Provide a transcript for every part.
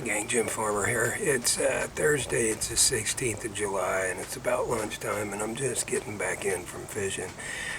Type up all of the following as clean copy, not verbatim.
Gang, Jim Farmer here. It's Thursday, it's the 16th of July, and it's about lunchtime, and I'm just getting back in from fishing.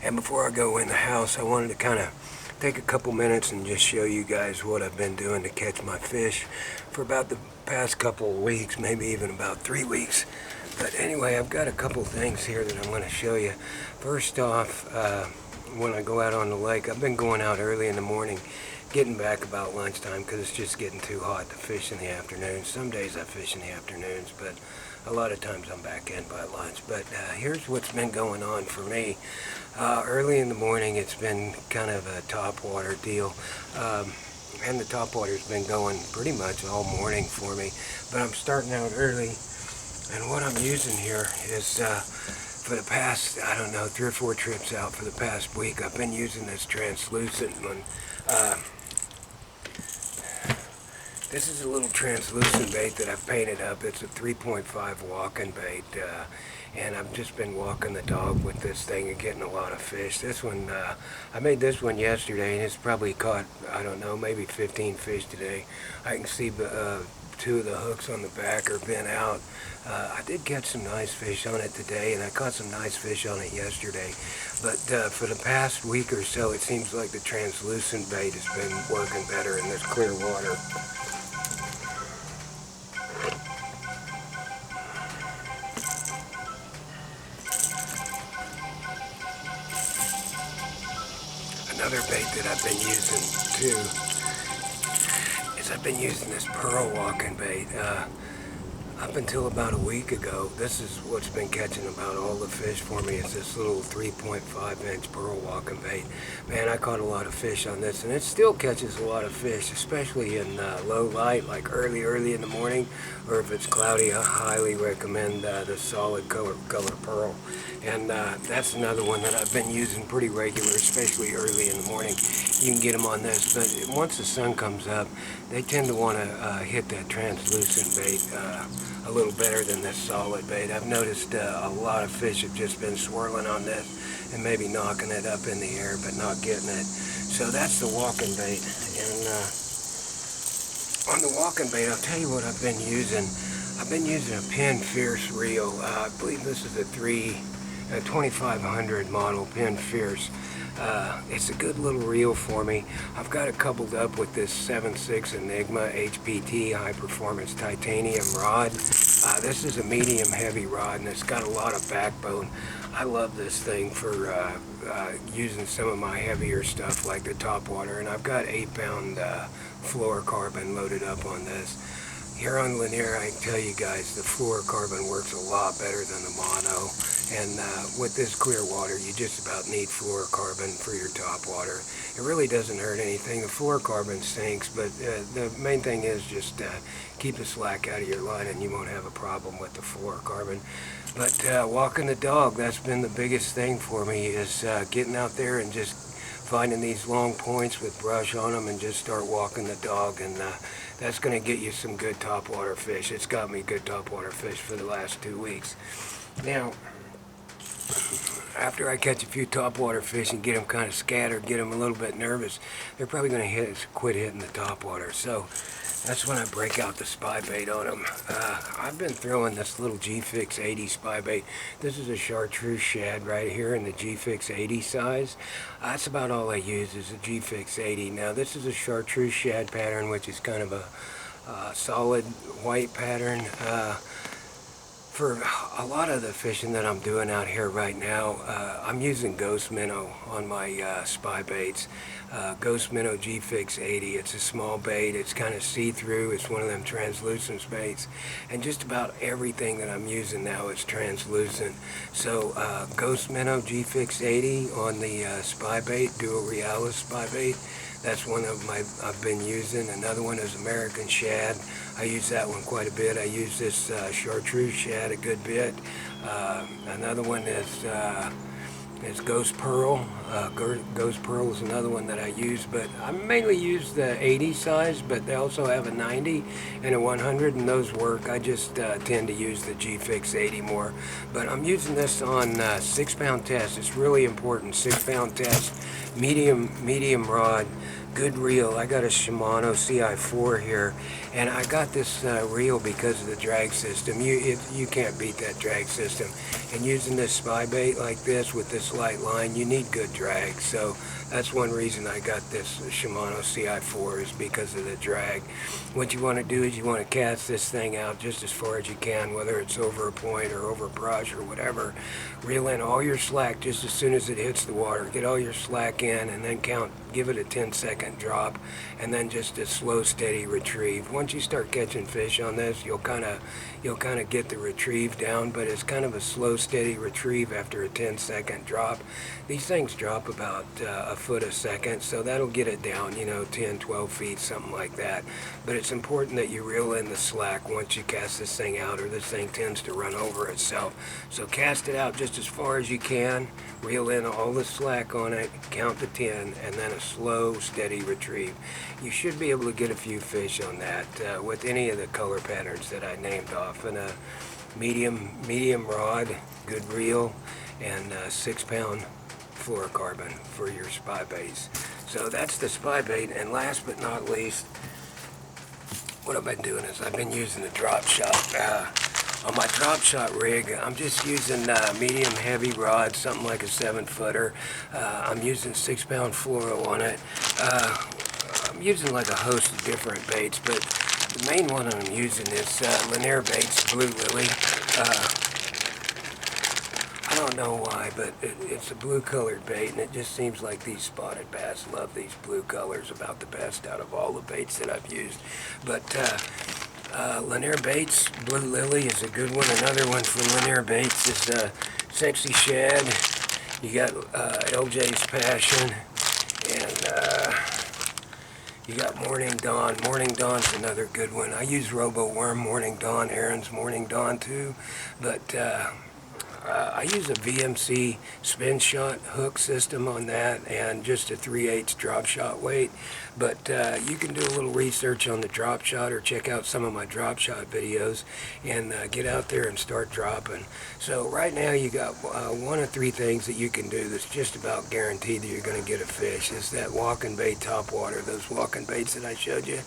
And before I go in the house, I wanted to kind of take a couple minutes and just show you guys what I've been doing to catch my fish for about the past couple of weeks, maybe even about 3 weeks. But anyway, I've got a couple things here that I'm going to show you. First off, when I go out on the lake, I've been going out early in the morning, getting back about lunchtime because it's just getting too hot to fish in the afternoons. Some days I fish in the afternoons, but a lot of times I'm back in by lunch. But here's what's been going on for me. Early in the morning, it's been kind of a topwater deal. And the topwater's been going pretty much all morning for me. But I'm starting out early, and what I'm using here is for the past, I don't know, 3 or 4 trips out for the past week, I've been using this translucent one. This is a little translucent bait that I've painted up. It's a 3.5 walking bait, and I've just been walking the dog with this thing and getting a lot of fish. This one, I made this one yesterday, and it's probably caught, I don't know, maybe 15 fish today. I can see 2 of the hooks on the back are bent out. I did catch some nice fish on it today, and I caught some nice fish on it yesterday. But for the past week or so, it seems like the translucent bait has been working better in this clear water. Another bait that I've been using too is I've been using this pearl walking bait. Up until about a week ago, this is what's been catching about all the fish for me. It's this little 3.5-inch pearl walking bait. Man, I caught a lot of fish on this, and it still catches a lot of fish, especially in low light, like early in the morning, or if it's cloudy. I highly recommend the solid color pearl. And that's another one that I've been using pretty regular, especially early in the morning. You can get them on this, but once the sun comes up, they tend to want to hit that translucent bait a little better than this solid bait. I've noticed a lot of fish have just been swirling on this and maybe knocking it up in the air but not getting it. So that's the walking bait. And on the walking bait, I'll tell you what I've been using. I've been using a Penn Fierce reel. I believe this is a 2500 model Penn Fierce. It's a good little reel for me. I've got it coupled up with this 7.6 Enigma HPT high performance titanium rod. This is a medium heavy rod, and it's got a lot of backbone. I love this thing for using some of my heavier stuff like the Topwater, and I've got 8-pound fluorocarbon loaded up on this. Here on Lanier, I can tell you guys the fluorocarbon works a lot better than the mono. And with this clear water, you just about need fluorocarbon for your topwater. It really doesn't hurt anything. The fluorocarbon sinks, but the main thing is just keep the slack out of your line, and you won't have a problem with the fluorocarbon. But walking the dog, that's been the biggest thing for me, is getting out there and just finding these long points with brush on them and just start walking the dog, and that's going to get you some good topwater fish. It's got me good topwater fish for the last 2 weeks. Now, after I catch a few topwater fish and get them kind of scattered, get them a little bit nervous, they're probably going to quit hitting the topwater. So that's when I break out the spy bait on them. I've been throwing this little G-Fix 80 spy bait. This is a chartreuse shad right here in the G-Fix 80 size. That's about all I use is a G-Fix 80. Now this is a chartreuse shad pattern, which is kind of a solid white pattern. For a lot of the fishing that I'm doing out here right now, I'm using Ghost Minnow on my spy baits. Ghost Minnow G-Fix 80. It's a small bait. It's kind of see-through. It's one of them translucent baits. And just about everything that I'm using now is translucent. So Ghost Minnow G-Fix 80 on the spy bait, Duo Realis spy bait. That's one of them I've been using. Another one is American Shad. I use that one quite a bit. I use this chartreuse shad a good bit. Another one is Ghost Pearl. Ghost Pearl is another one that I use, but I mainly use the 80 size, but they also have a 90 and a 100, and those work. I just tend to use the G-Fix 80 more. But I'm using this on 6-pound test. It's really important. 6-pound test, medium rod, good reel. I got a Shimano CI4 here, And I got this reel because of the drag system. You can't beat that drag system. And using this spy bait like this with this light line, you need good drag. So that's one reason I got this Shimano CI4, is because of the drag. What you want to do is you want to cast this thing out just as far as you can, whether it's over a point or over brush or whatever. Reel in all your slack just as soon as it hits the water. Get all your slack in and then count, give it a 10-second drop, and then just a slow, steady retrieve. Once you start catching fish on this, you'll kind of get the retrieve down, but it's kind of a slow, steady retrieve after a 10-second drop. These things drop about a foot a second, so that'll get it down, 10, 12 feet, something like that. But it's important that you reel in the slack once you cast this thing out, or this thing tends to run over itself. So cast it out just as far as you can, reel in all the slack on it, count to 10, and then a slow, steady retrieve. You should be able to get a few fish on that with any of the color patterns that I named off. And a medium rod, good reel, and 6-pound fluorocarbon for your spy baits. So that's the spy bait. And last but not least, what I've been doing is I've been using the Dropshot. On my Dropshot rig, I'm just using medium heavy rod, something like a 7-footer. I'm using 6-pound fluoro on it. I'm using like a host of different baits, but the main one I'm using is Lanier baits, Blue Lily. I don't know why, but it's a blue colored bait, and it just seems like these spotted bass love these blue colors about the best out of all the baits that I've used. But Lanier baits, Blue Lily is a good one. Another one from Lanier baits is Sexy Shad. You got LJ's Passion, and you got Morning Dawn. Morning Dawn's another good one. I use Robo Worm Morning Dawn, Aaron's Morning Dawn too, but I use a VMC spin shot hook system on that, and just a 3/8 drop shot weight. But you can do a little research on the drop shot, or check out some of my drop shot videos, and get out there and start dropping. So right now you got one of 3 things that you can do that's just about guaranteed that you're going to get a fish. It's that walking bait Topwater, those walking baits that I showed you.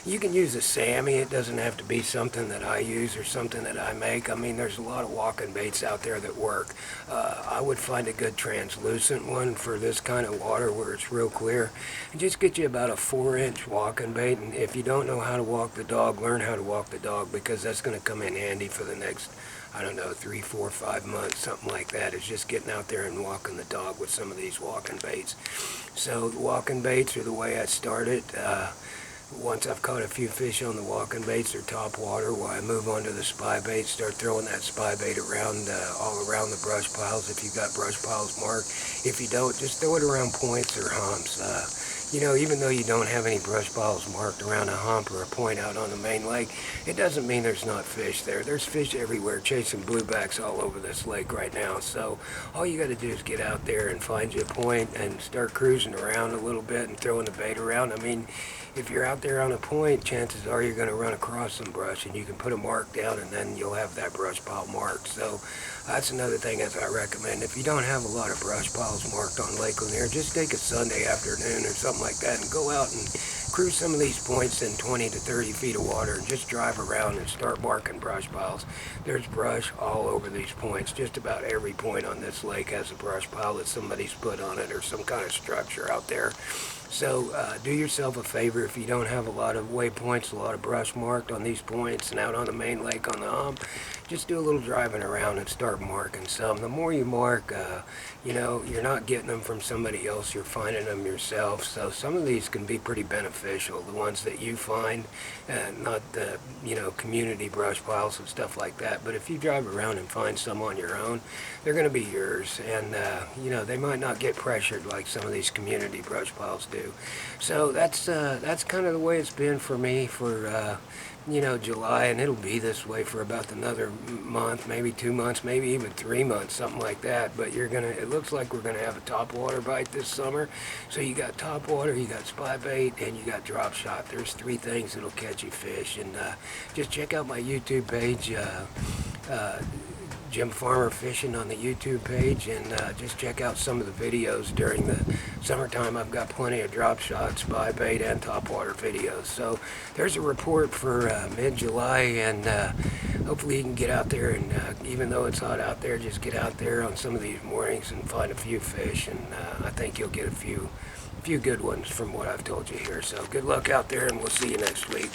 You can use a Sammy. It doesn't have to be something that I use or something that I make. I mean, there's a lot of walking baits out there that work. I would find a good translucent one for this kind of water where it's real clear, and just get you about a 4-inch walking bait. And if you don't know how to walk the dog, learn how to walk the dog, because that's going to come in handy for the next, I don't know, 3, 4, 5 months, something like that. It's just getting out there and walking the dog with some of these walking baits. So the walking baits are the way I started. Once I've caught a few fish on the walking baits or Topwater, while I move on to the spy bait, start throwing that spy bait around, all around the brush piles if you've got brush piles marked. If you don't, just throw it around points or humps. Even though you don't have any brush piles marked around a hump or a point out on the main lake, it doesn't mean there's not fish there. There's fish everywhere chasing bluebacks all over this lake right now. So all you got to do is get out there and find you a point and start cruising around a little bit and throwing the bait around. I mean, if you're out there on a point, chances are you're going to run across some brush, and you can put a mark down, and then you'll have that brush pile marked. So that's another thing as I recommend. If you don't have a lot of brush piles marked on Lake Lanier, just take a Sunday afternoon or something like that and go out and cruise some of these points in 20 to 30 feet of water, and just drive around and start marking brush piles. There's brush all over these points. Just about every point on this lake has a brush pile that somebody's put on it, or some kind of structure out there. So do yourself a favor. If you don't have a lot of waypoints, a lot of brush marked on these points and out on the main lake on the hump, just do a little driving around and start marking some. The more you mark, you're not getting them from somebody else, you're finding them yourself. So some of these can be pretty beneficial, the ones that you find, not the community brush piles and stuff like that. But if you drive around and find some on your own, they're going to be yours, and they might not get pressured like some of these community brush piles do. So that's kind of the way it's been for me for July, and it'll be this way for about another month, maybe 2 months, maybe even 3 months, something like that. But it looks like we're gonna have a Topwater bite this summer. So you got Topwater, you got spy bait, and you got drop shot. There's 3 things that'll catch you fish. And just check out my YouTube page. Jim Farmer Fishing on the YouTube page, and just check out some of the videos during the summertime. I've got plenty of drop shot, spy bait, and topwater videos. So there's a report for mid-July, and hopefully you can get out there, and even though it's hot out there, just get out there on some of these mornings and find a few fish, and I think you'll get a few good ones from what I've told you here. So good luck out there, and we'll see you next week.